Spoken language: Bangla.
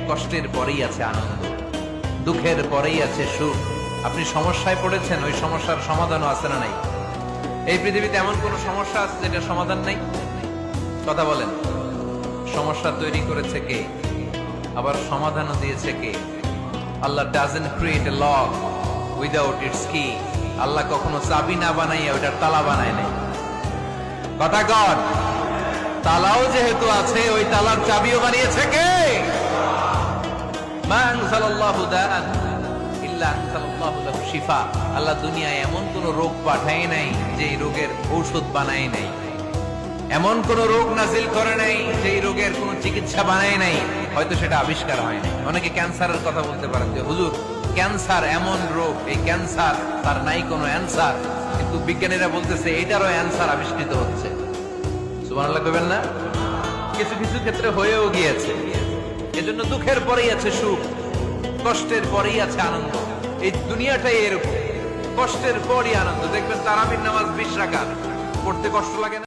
কষ্টের পরেই আছে আনন্দ, দুঃখের পরেই আছে সুখ। আপনি সমস্যায় পড়েছেন, ওই সমস্যার সমাধানও আছে না নাই? এই পৃথিবীতে এমন কোন সমস্যা আছে যেটা সমাধান নাই? কথা বলেন। সমস্যা তৈরি করেছে কে, আবার সমাধানও দিয়েছে কে? Allah doesn't create a lock without its key. আল্লাহ কখনো চাবি না বানাইয়া ওইটার তালা বানায় নাই। কথা কর। তালাও যেহেতু আছে, ওই তালার চাবিও বানিয়েছে কে? মা আনজালাল্লাহু দাআন ইল্লা আনজালাল্লাহু লাহু শিফা। আল্লাহ দুনিয়ায় এমন কোন রোগ পাঠায় নাই যে এই রোগের ঔষধ বানায় নাই, এমন কোন রোগ নাজিল করে নাই যে এই রোগের কোন চিকিৎসা বানায় নাই, হয়তো সেটা আবিষ্কার হয় নাই। অনেকে ক্যান্সারের কথা বলতে পারেন যে হুজুর ক্যান্সার এমন রোগ, এই ক্যান্সার তার নাই কোনো অ্যান্সার, কিন্তু বিজ্ঞানীরা বলতেছে এটারও অ্যান্সার আবিষ্কৃত হচ্ছে। সুবহানাল্লাহ কইবেন না? কিছু কিছু ক্ষেত্রে হয়েও গিয়েছে। এজন্য দুঃখের পরেই আছে সুখ, কষ্টের পরেই আছে আনন্দ। এই দুনিয়াটাই এরকম, কষ্টের পরই আনন্দ। দেখবেন তারাবির নামাজ 20 রাকাত পড়তে কষ্ট লাগে না?